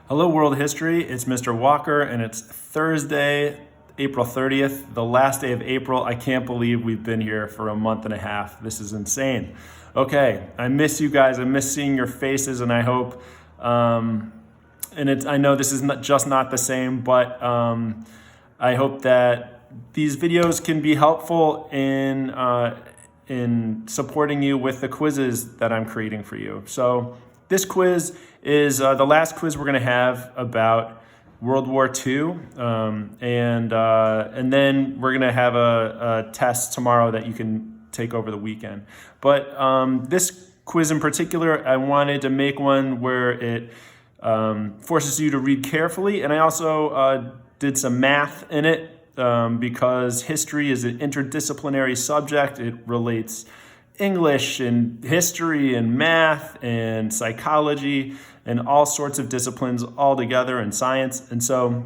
Hello World History, it's Mr. Walker and it's Thursday, April 30th, the last day of April. I can't believe we've been here for a month and a half. This is insane. Okay, I miss you guys. I miss seeing your faces and I hope, I know this is not the same, but I hope that these videos can be helpful in supporting you with the quizzes that I'm creating for you. So this quiz is the last quiz we're going to have about World War II, and then we're going to have a test tomorrow that you can take over the weekend. But this quiz in particular, I wanted to make one where it forces you to read carefully, and I also did some math in it because history is an interdisciplinary subject. It relates English and history and math and psychology and all sorts of disciplines all together in science. And so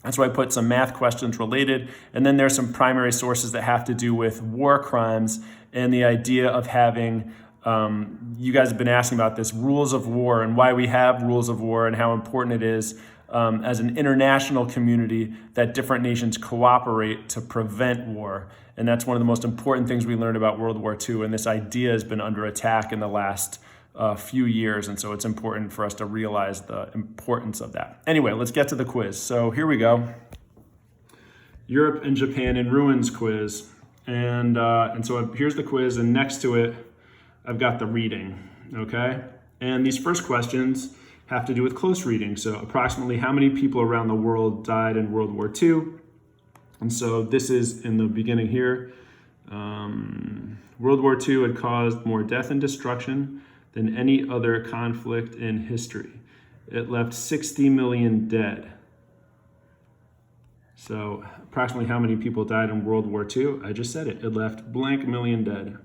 that's why I put some math questions related. And then there's some primary sources that have to do with war crimes and the idea of having, you guys have been asking about this, rules of war and why we have rules of war and how important it is as an international community that different nations cooperate to prevent war. And that's one of the most important things we learned about World War II. And this idea has been under attack in the last few years. And so it's important for us to realize the importance of that. Anyway, let's get to the quiz. So here we go. Europe and Japan in Ruins quiz. And so here's the quiz. And next to it, I've got the reading. Okay. And these first questions have to do with close reading. So approximately how many people around the world died in World War II? And so this is in the beginning here. World War II had caused more death and destruction than any other conflict in history. It left 60 million dead. So approximately how many people died in World War II? I just said it. It left blank million dead.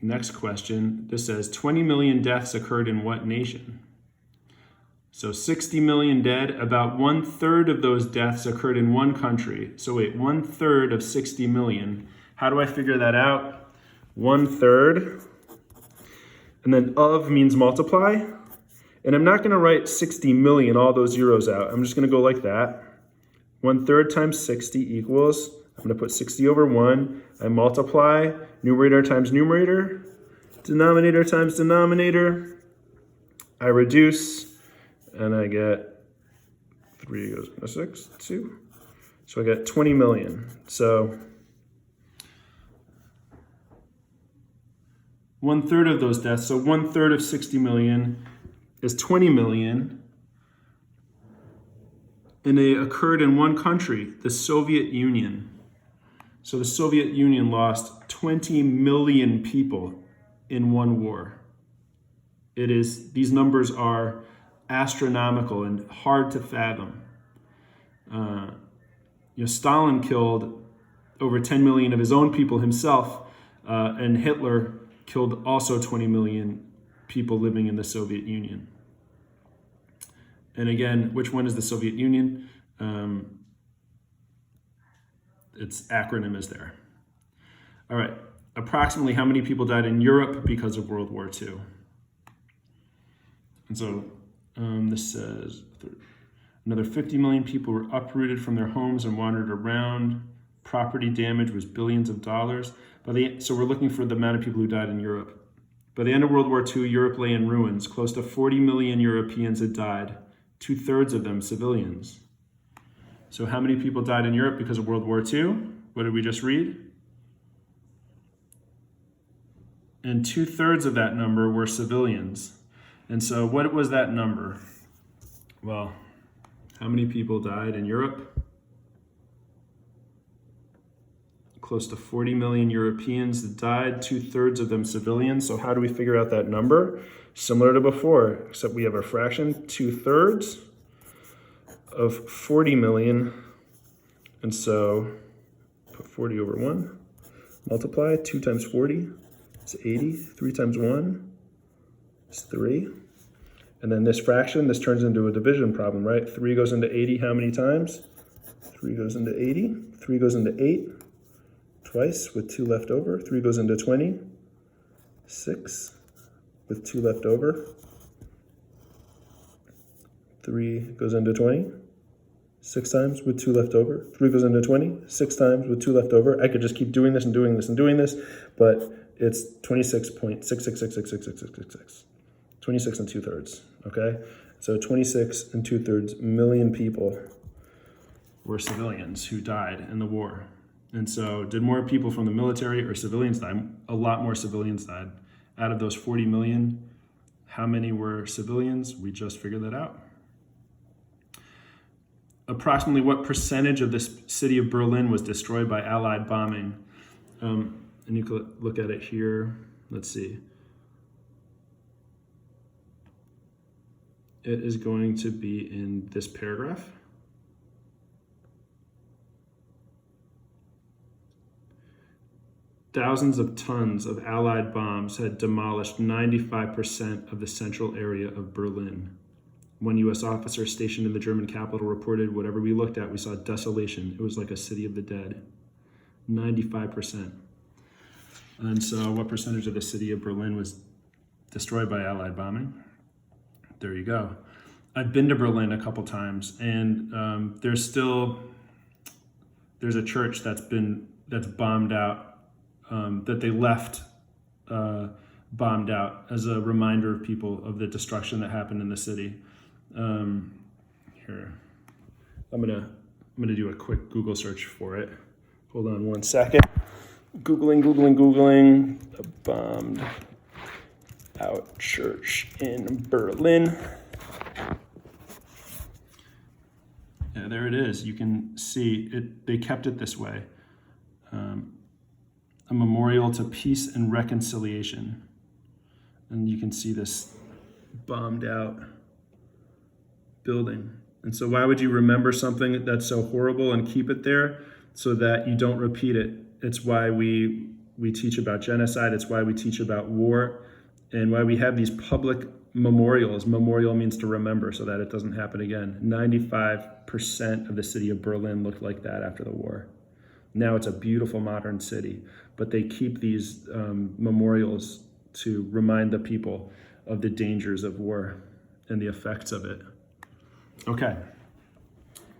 Next question, this says 20 million deaths occurred in what nation? So 60 million dead, about 1/3 of those deaths occurred in one country. So wait, 1/3 of 60 million. How do I figure that out? 1/3, and then of means multiply. And I'm not gonna write 60 million, all those zeros out. I'm just gonna go like that. 1/3 times 60 equals, I'm gonna put 60 over 1. I multiply, numerator times numerator, denominator times denominator. I reduce, and I get 3 goes into 6, 2. So I get 20 million. So 1/3 of those deaths, so 1/3 of 60 million is 20 million. And they occurred in one country, the Soviet Union. So the Soviet Union lost 20 million people in one war. These numbers are astronomical and hard to fathom. Stalin killed over 10 million of his own people himself, and Hitler killed also 20 million people living in the Soviet Union. And again, which one is the Soviet Union? Its acronym is there. All right, approximately how many people died in Europe because of World War II? And so this says another 50 million people were uprooted from their homes and wandered around. Property damage was billions of dollars. So we're looking for the amount of people who died in Europe. By the end of World War II, Europe lay in ruins. Close to 40 million Europeans had died, 2/3 of them civilians. So how many people died in Europe because of World War II? What did we just read? And 2/3 of that number were civilians. And so what was that number? Well, how many people died in Europe? Close to 40 million Europeans died, 2/3 of them civilians. So how do we figure out that number? Similar to before, except we have our fraction, 2/3 of 40 million. And so put 40 over 1, multiply, 2 times 40 is 80, 3 times 1 is 3. And then this fraction, this turns into a division problem, right? 3 goes into 80 how many times? 3 goes into 80, 3 goes into 8, twice with 2 left over. 3 goes into 20, 6 with 2 left over. 3 goes into 20, 6 times with 2 left over. 3 goes into 20, 6 times with 2 left over. I could just keep doing this and doing this and doing this, but it's 26.6666666. 26 and 2/3, okay? So 26 and 2/3 million people were civilians who died in the war. And so did more people from the military or civilians die? A lot more civilians died. Out of those 40 million, how many were civilians? We just figured that out. Approximately what percentage of the city of Berlin was destroyed by Allied bombing? And you can look at it here. Let's see. It is going to be in this paragraph. Thousands of tons of Allied bombs had demolished 95% of the central area of Berlin. One U.S. officer stationed in the German capital reported, "Whatever we looked at, we saw desolation. It was like a city of the dead." 95%. And so what percentage of the city of Berlin was destroyed by Allied bombing? There you go. I've been to Berlin a couple times, and there's a church that's bombed out, that they left bombed out as a reminder of people of the destruction that happened in the city. Here, I'm gonna do a quick Google search for it. Hold on one second. Googling. A bombed out church in Berlin. Yeah, there it is. You can see it. They kept it this way. A memorial to peace and reconciliation. And you can see this bombed out building. And so why would you remember something that's so horrible and keep it there? So that you don't repeat it. It's why we teach about genocide. It's why we teach about war, and why we have these public memorials. Memorial means to remember so that it doesn't happen again. 95% of the city of Berlin looked like that after the war. Now it's a beautiful modern city, but they keep these memorials to remind the people of the dangers of war and the effects of it. Okay,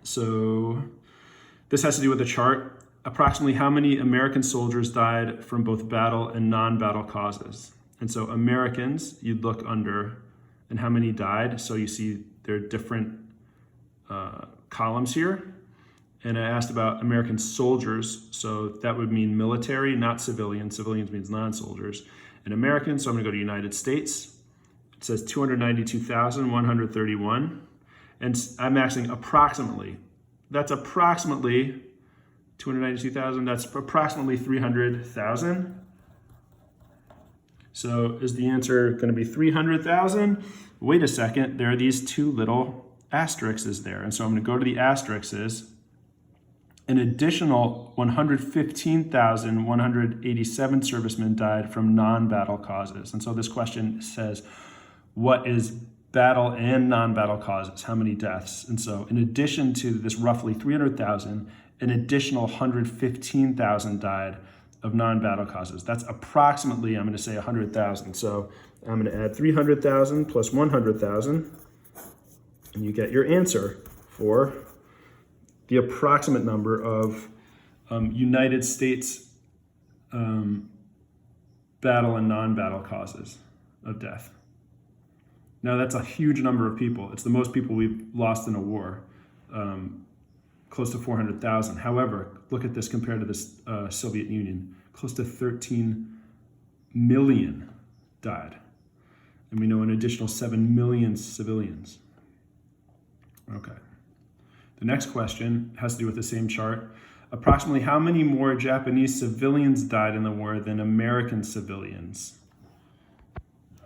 so this has to do with the chart. Approximately how many American soldiers died from both battle and non-battle causes? And so Americans, you'd look under, and how many died. So you see there are different columns here. And I asked about American soldiers. So that would mean military, not civilian. Civilians means non-soldiers. And Americans, so I'm gonna go to United States. It says 292,131. And I'm asking approximately. That's approximately 292,000. That's approximately 300,000. So is the answer going to be 300,000? Wait a second. There are these two little asterisks there. And so I'm going to go to the asterisks. An additional 115,187 servicemen died from non-battle causes. And so this question says, what is battle and non-battle causes? How many deaths? And so in addition to this roughly 300,000, an additional 115,000 died of non-battle causes. That's approximately, I'm going to say 100,000. So I'm going to add 300,000 plus 100,000, and you get your answer for the approximate number of United States battle and non-battle causes of death. Now that's a huge number of people. It's the most people we've lost in a war. Close to 400,000. However, look at this compared to the Soviet Union. Close to 13 million died. And we know an additional 7 million civilians. Okay. The next question has to do with the same chart. Approximately how many more Japanese civilians died in the war than American civilians?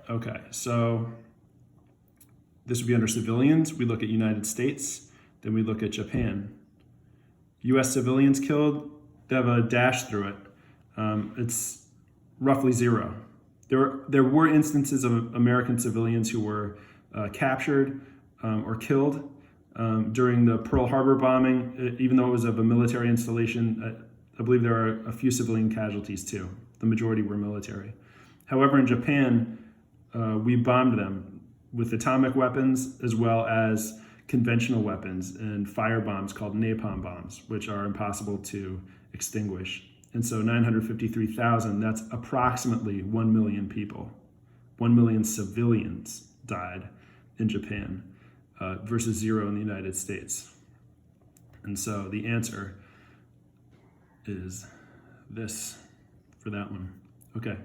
Okay, so this would be under civilians. We look at United States, then we look at Japan. U.S. civilians killed, they have a dash through it. It's roughly 0. There were instances of American civilians who were captured or killed during the Pearl Harbor bombing. Even though it was of a military installation, I believe there are a few civilian casualties too. The majority were military. However, in Japan, we bombed them with atomic weapons as well as conventional weapons and fire bombs called napalm bombs, which are impossible to extinguish. And so 953,000, that's approximately 1 million people. 1 million civilians died in Japan versus 0 in the United States. And so the answer is this for that one. Okay.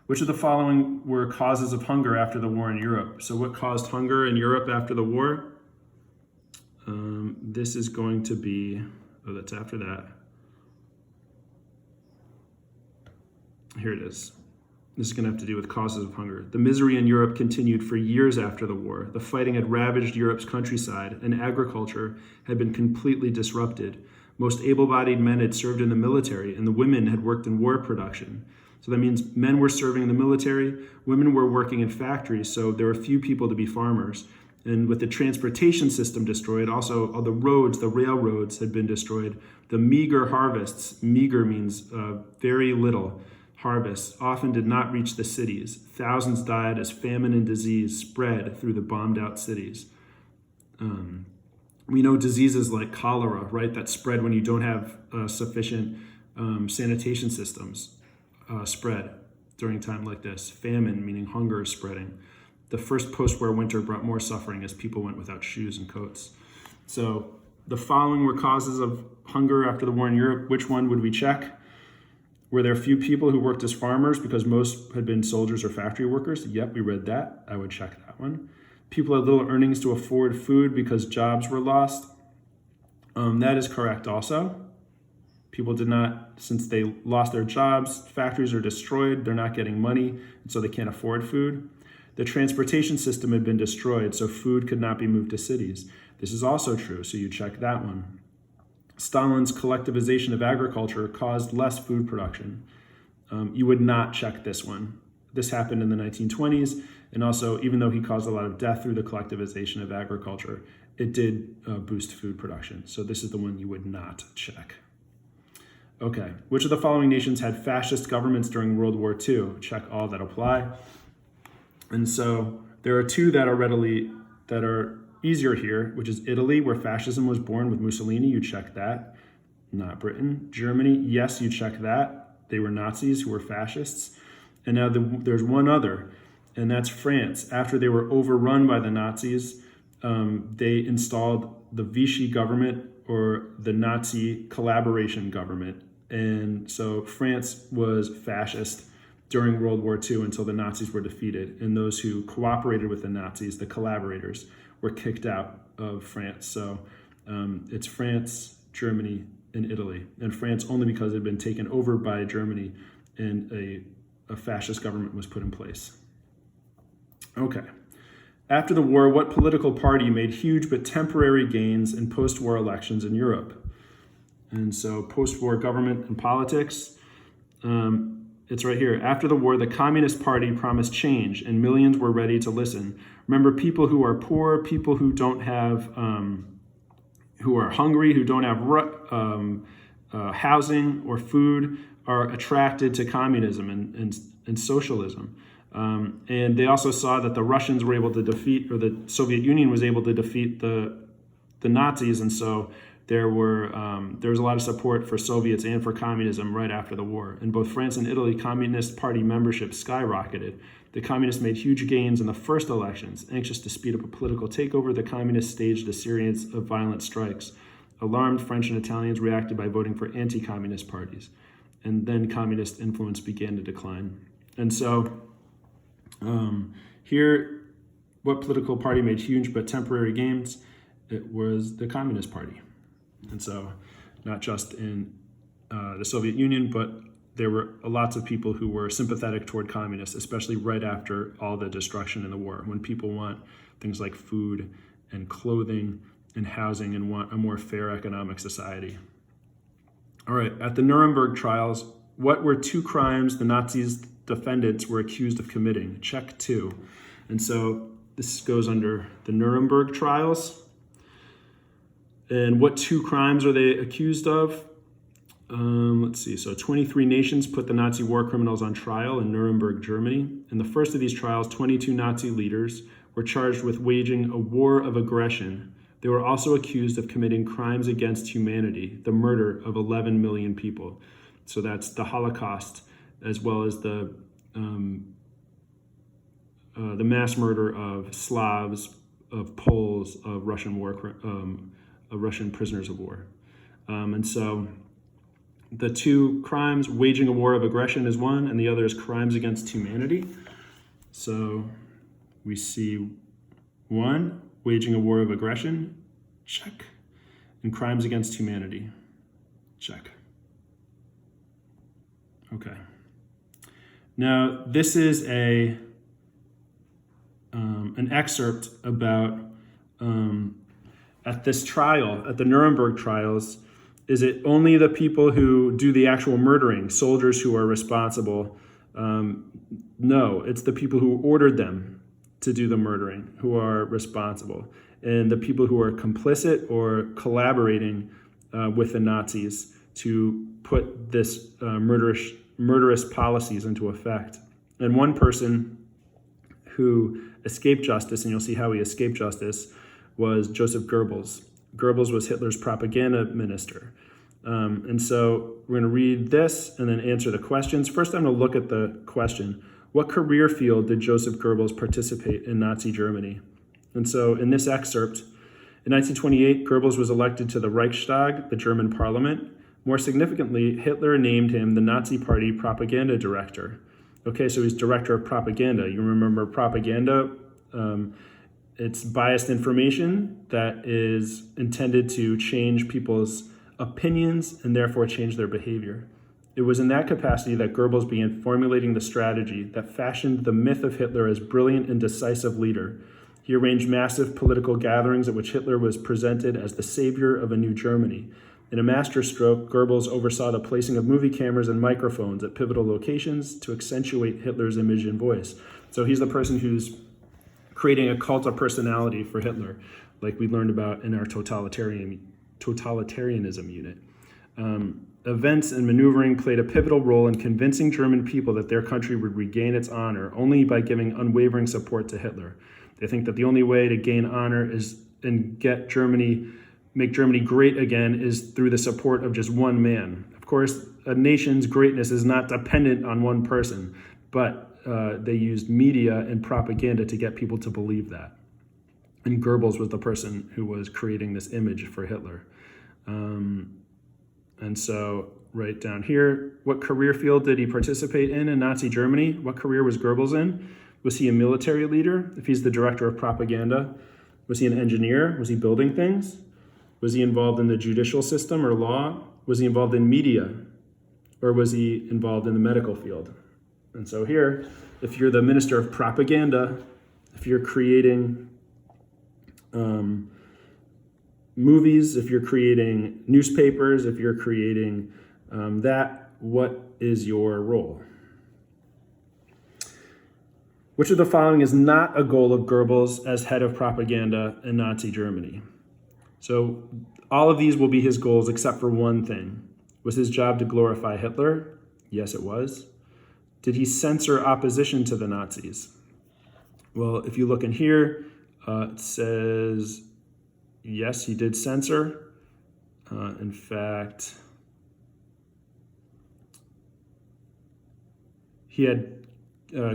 Which of the following were causes of hunger after the war in Europe? So what caused hunger in Europe after the war? This is going to be, oh, that's after that. Here it is. This is going to have to do with causes of hunger. The misery in Europe continued for years after the war. The fighting had ravaged Europe's countryside, and agriculture had been completely disrupted. Most able-bodied men had served in the military, and the women had worked in war production. So that means men were serving in the military, women were working in factories, so there were few people to be farmers. And with the transportation system destroyed, also all the roads, the railroads had been destroyed. The meager harvests, meager means very little, harvests often did not reach the cities. Thousands died as famine and disease spread through the bombed out cities. We know diseases like cholera, right, that spread when you don't have sufficient sanitation systems spread during time like this. Famine, meaning hunger, is spreading. The first post-war winter brought more suffering as people went without shoes and coats. So the following were causes of hunger after the war in Europe. Which one would we check? Were there few people who worked as farmers because most had been soldiers or factory workers? Yep, we read that. I would check that one. People had little earnings to afford food because jobs were lost. That is correct also. People did not, since they lost their jobs, factories are destroyed, they're not getting money, and so they can't afford food. The transportation system had been destroyed, so food could not be moved to cities. This is also true, so you check that one. Stalin's collectivization of agriculture caused less food production. You would not check this one. This happened in the 1920s, and also, even though he caused a lot of death through the collectivization of agriculture, it did boost food production. So this is the one you would not check. Okay, which of the following nations had fascist governments during World War II? Check all that apply. And so there are two that are easier here, which is Italy, where fascism was born with Mussolini. You check that. Not Britain. Germany, yes, you check that. They were Nazis who were fascists. And now there's one other, and that's France. After they were overrun by the Nazis, they installed the Vichy government, or the Nazi collaboration government. And so France was fascist during World War II until the Nazis were defeated. And those who cooperated with the Nazis, the collaborators, were kicked out of France. So it's France, Germany, and Italy. And France only because it had been taken over by Germany and a fascist government was put in place. Okay. After the war, what political party made huge but temporary gains in post-war elections in Europe? And so post-war government and politics, it's right here. After the war, the Communist Party promised change, and millions were ready to listen. Remember, people who are poor, people who don't have, who are hungry, who don't have housing or food, are attracted to communism and socialism. And they also saw that the Russians were able to defeat, or the Soviet Union was able to defeat the Nazis, and so there was a lot of support for Soviets and for communism right after the war. In both France and Italy, Communist Party membership skyrocketed. The communists made huge gains in the first elections. Anxious to speed up a political takeover, the communists staged a series of violent strikes. Alarmed, French and Italians reacted by voting for anti-communist parties. And then communist influence began to decline. And so here, what political party made huge but temporary gains? It was the Communist Party. And so not just in the Soviet Union, but there were lots of people who were sympathetic toward communists, especially right after all the destruction in the war, when people want things like food and clothing and housing and want a more fair economic society. All right, at the Nuremberg Trials, what were two crimes the Nazis' defendants were accused of committing? Check 2. And so this goes under the Nuremberg Trials. And what two crimes are they accused of? Let's see. So 23 nations put the Nazi war criminals on trial in Nuremberg, Germany. In the first of these trials, 22 Nazi leaders were charged with waging a war of aggression They were also accused of committing crimes against humanity, the murder of 11 million people. So that's the Holocaust, as well as the mass murder of Slavs, of Poles, of Russian prisoners of war. And so the two crimes, waging a war of aggression is one, and the other is crimes against humanity. So we see one, waging a war of aggression, check, and crimes against humanity, check. Okay. Now, this is an excerpt about at this trial, at the Nuremberg Trials. Is it only the people who do the actual murdering, soldiers, who are responsible? No, it's the people who ordered them to do the murdering who are responsible. And the people who are complicit or collaborating with the Nazis to put this murderous policies into effect. And one person who escaped justice, and you'll see how he escaped justice, was Joseph Goebbels. Goebbels was Hitler's propaganda minister. And so we're going to read this and then answer the questions. First, I'm going to look at the question. What career field did Joseph Goebbels participate in Nazi Germany? And so in this excerpt, in 1928, Goebbels was elected to the Reichstag, the German parliament. More significantly, Hitler named him the Nazi Party propaganda director. Okay, so he's director of propaganda. You remember propaganda? It's biased information that is intended to change people's opinions and therefore change their behavior. It was in that capacity that Goebbels began formulating the strategy that fashioned the myth of Hitler as brilliant and decisive leader. He arranged massive political gatherings at which Hitler was presented as the savior of a new Germany. In a masterstroke, Goebbels oversaw the placing of movie cameras and microphones at pivotal locations to accentuate Hitler's image and voice. So he's the person who's creating a cult of personality for Hitler, like we learned about in our totalitarianism unit. Events and maneuvering played a pivotal role in convincing German people that their country would regain its honor only by giving unwavering support to Hitler. They think that the only way to gain honor is and make Germany great again is through the support of just one man. Of course, a nation's greatness is not dependent on one person, but they used media and propaganda to get people to believe that. And Goebbels was the person who was creating this image for Hitler. And so right down here, what career field did he participate in Nazi Germany? What career was Goebbels in? Was he a military leader? If he's the director of propaganda, was he an engineer? Was he building things? Was he involved in the judicial system or law? Was he involved in media? Or was he involved in the medical field? And so here, if you're the minister of propaganda, if you're creating movies, if you're creating newspapers, if you're creating what is your role? Which of the following is not a goal of Goebbels as head of propaganda in Nazi Germany? So all of these will be his goals except for one thing. Was his job to glorify Hitler? Yes, it was. Did he censor opposition to the Nazis? Well, if you look in here, it says, yes, he did censor. In fact, he had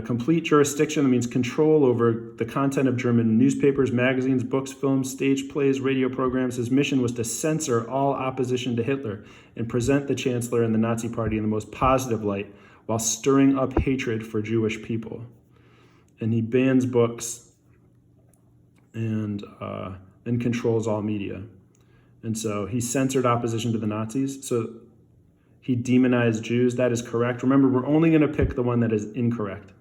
complete jurisdiction, that means control over the content of German newspapers, magazines, books, films, stage plays, radio programs. His mission was to censor all opposition to Hitler and present the Chancellor and the Nazi Party in the most positive light while stirring up hatred for Jewish people. And he bans books and controls all media. And so he censored opposition to the Nazis. So he demonized Jews. That is correct. Remember, we're only going to pick the one that is incorrect.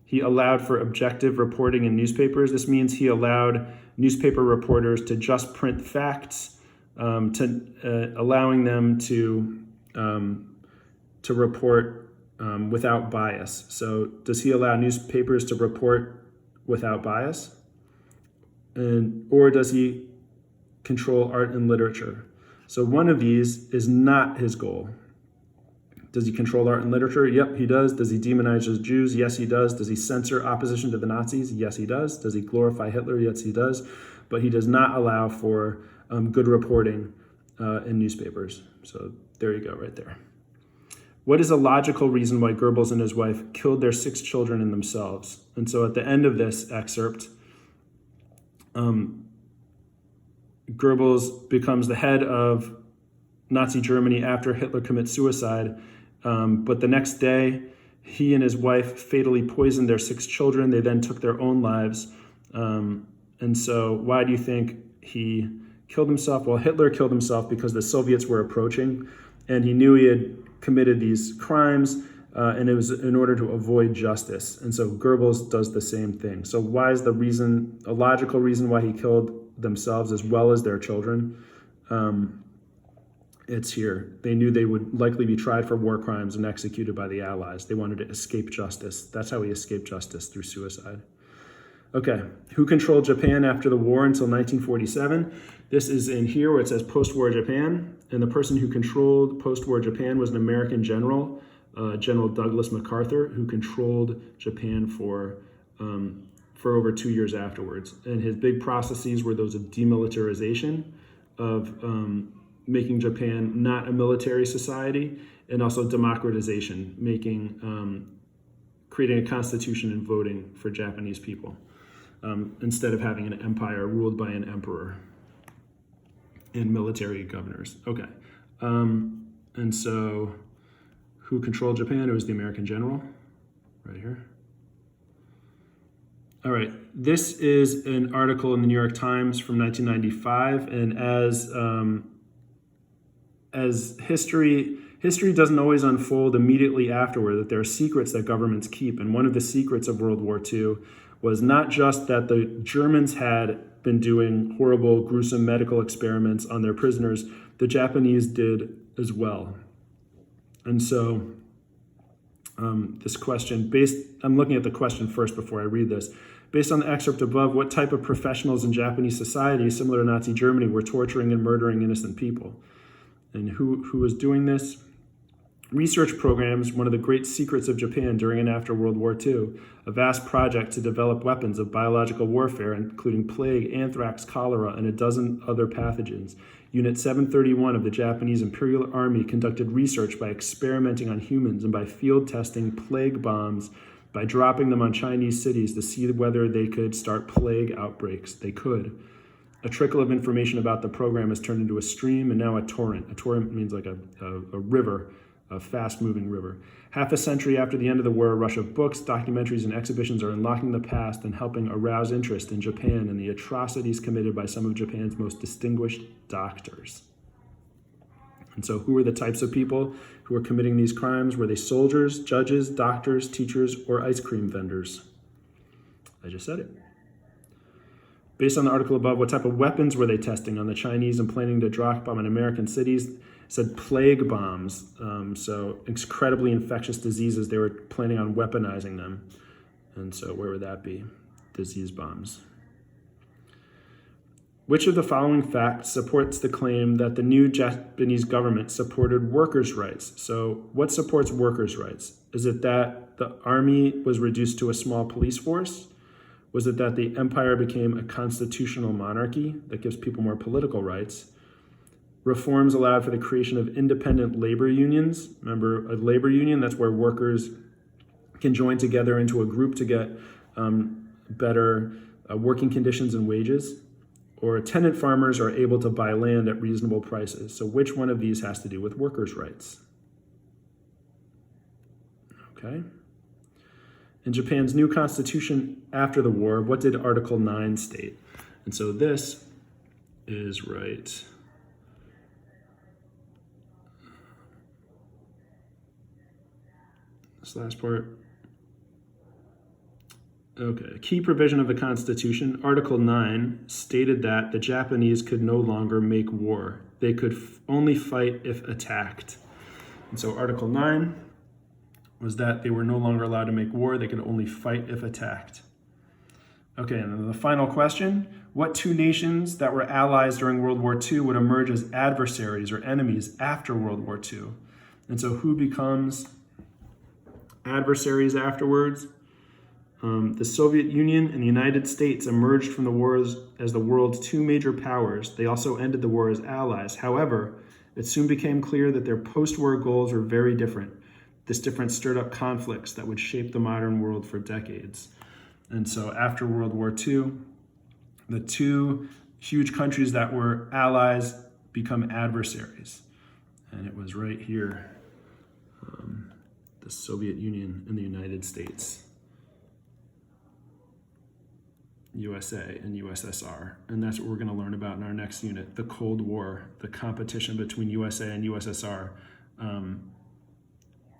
He allowed for objective reporting in newspapers. This means he allowed newspaper reporters to just print facts, allowing them to report without bias. So does he allow newspapers to report without bias? Or does he control art and literature? So one of these is not his goal. Does he control art and literature? Yep, he does. Does he demonize the Jews? Yes, he does. Does he censor opposition to the Nazis? Yes, he does. Does he glorify Hitler? Yes, he does. But he does not allow for good reporting in newspapers. So there you go, right there. What is a logical reason why Goebbels and his wife killed their 6 children and themselves? And so at the end of this excerpt, Goebbels becomes the head of Nazi Germany after Hitler commits suicide. But the next day, he and his wife fatally poisoned their 6 children. They then took their own lives. And so why do you think he killed himself? Well, Hitler killed himself because the Soviets were approaching, and he knew he had committed these crimes, and it was in order to avoid justice. And so Goebbels does the same thing. So why is a logical reason why he killed themselves as well as their children? It's here. They knew they would likely be tried for war crimes and executed by the Allies. They wanted to escape justice. That's how he escaped justice, through suicide. Okay, who controlled Japan after the war until 1947? This is in here where it says post-war Japan, and the person who controlled post-war Japan was an American general, General Douglas MacArthur, who controlled Japan for over 2 years afterwards. And his big processes were those of demilitarization, of making Japan not a military society, and also democratization, creating a constitution and voting for Japanese people, instead of having an empire ruled by an emperor and military governors. Okay, and so who controlled Japan? It was the American general, right here. All right, this is an article in the New York Times from 1995, and as history doesn't always unfold immediately afterward, that there are secrets that governments keep. And one of the secrets of World War II was not just that the Germans had been doing horrible, gruesome medical experiments on their prisoners, the Japanese did as well. And so this question, I'm looking at the question first before I read this. Based on the excerpt above, what type of professionals in Japanese society, similar to Nazi Germany, were torturing and murdering innocent people? And who was doing this? Research programs, one of the great secrets of Japan during and after World War II, a vast project to develop weapons of biological warfare, including plague, anthrax, cholera, and a dozen other pathogens. Unit 731 of the Japanese Imperial Army conducted research by experimenting on humans and by field testing plague bombs, by dropping them on Chinese cities to see whether they could start plague outbreaks. They could. A trickle of information about the program has turned into a stream and now a torrent. A torrent means like a river, a fast-moving river. Half a century after the end of the war, a rush of books, documentaries, and exhibitions are unlocking the past and helping arouse interest in Japan and the atrocities committed by some of Japan's most distinguished doctors. And so who were the types of people who were committing these crimes? Were they soldiers, judges, doctors, teachers, or ice cream vendors? I just said it. Based on the article above, what type of weapons were they testing on the Chinese and planning to drop bomb in American cities? It said plague bombs, so incredibly infectious diseases. They were planning on weaponizing them. And so where would that be? Disease bombs. Which of the following facts supports the claim that the new Japanese government supported workers' rights? So what supports workers' rights? Is it that the army was reduced to a small police force? Was it that the empire became a constitutional monarchy that gives people more political rights? Reforms allowed for the creation of independent labor unions. Remember, a labor union, that's where workers can join together into a group to get better working conditions and wages. Or tenant farmers are able to buy land at reasonable prices. So which one of these has to do with workers' rights? Okay. In Japan's new constitution after the war, what did Article 9 state? And so this is right. This last part. Okay, a key provision of the Constitution, Article 9, stated that the Japanese could no longer make war. They could only fight if attacked. And so Article 9 was that they were no longer allowed to make war. They could only fight if attacked. Okay, and then the final question, what two nations that were allies during World War II would emerge as adversaries or enemies after World War II? And so who becomes adversaries afterwards? The Soviet Union and the United States emerged from the wars as the world's two major powers. They also ended the war as allies. However, it soon became clear that their post-war goals were very different. This difference stirred up conflicts that would shape the modern world for decades. And so after World War II, the two huge countries that were allies become adversaries. And it was right here, the Soviet Union and the United States. USA and USSR. And that's what we're going to learn about in our next unit, the Cold War, the competition between USA and USSR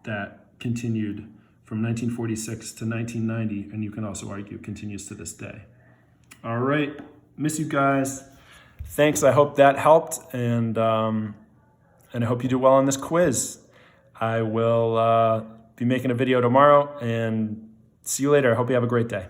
that continued from 1946 to 1990, and you can also argue continues to this day. All right, miss you guys. Thanks, I hope that helped, and I hope you do well on this quiz. I will be making a video tomorrow, and see you later. I hope you have a great day.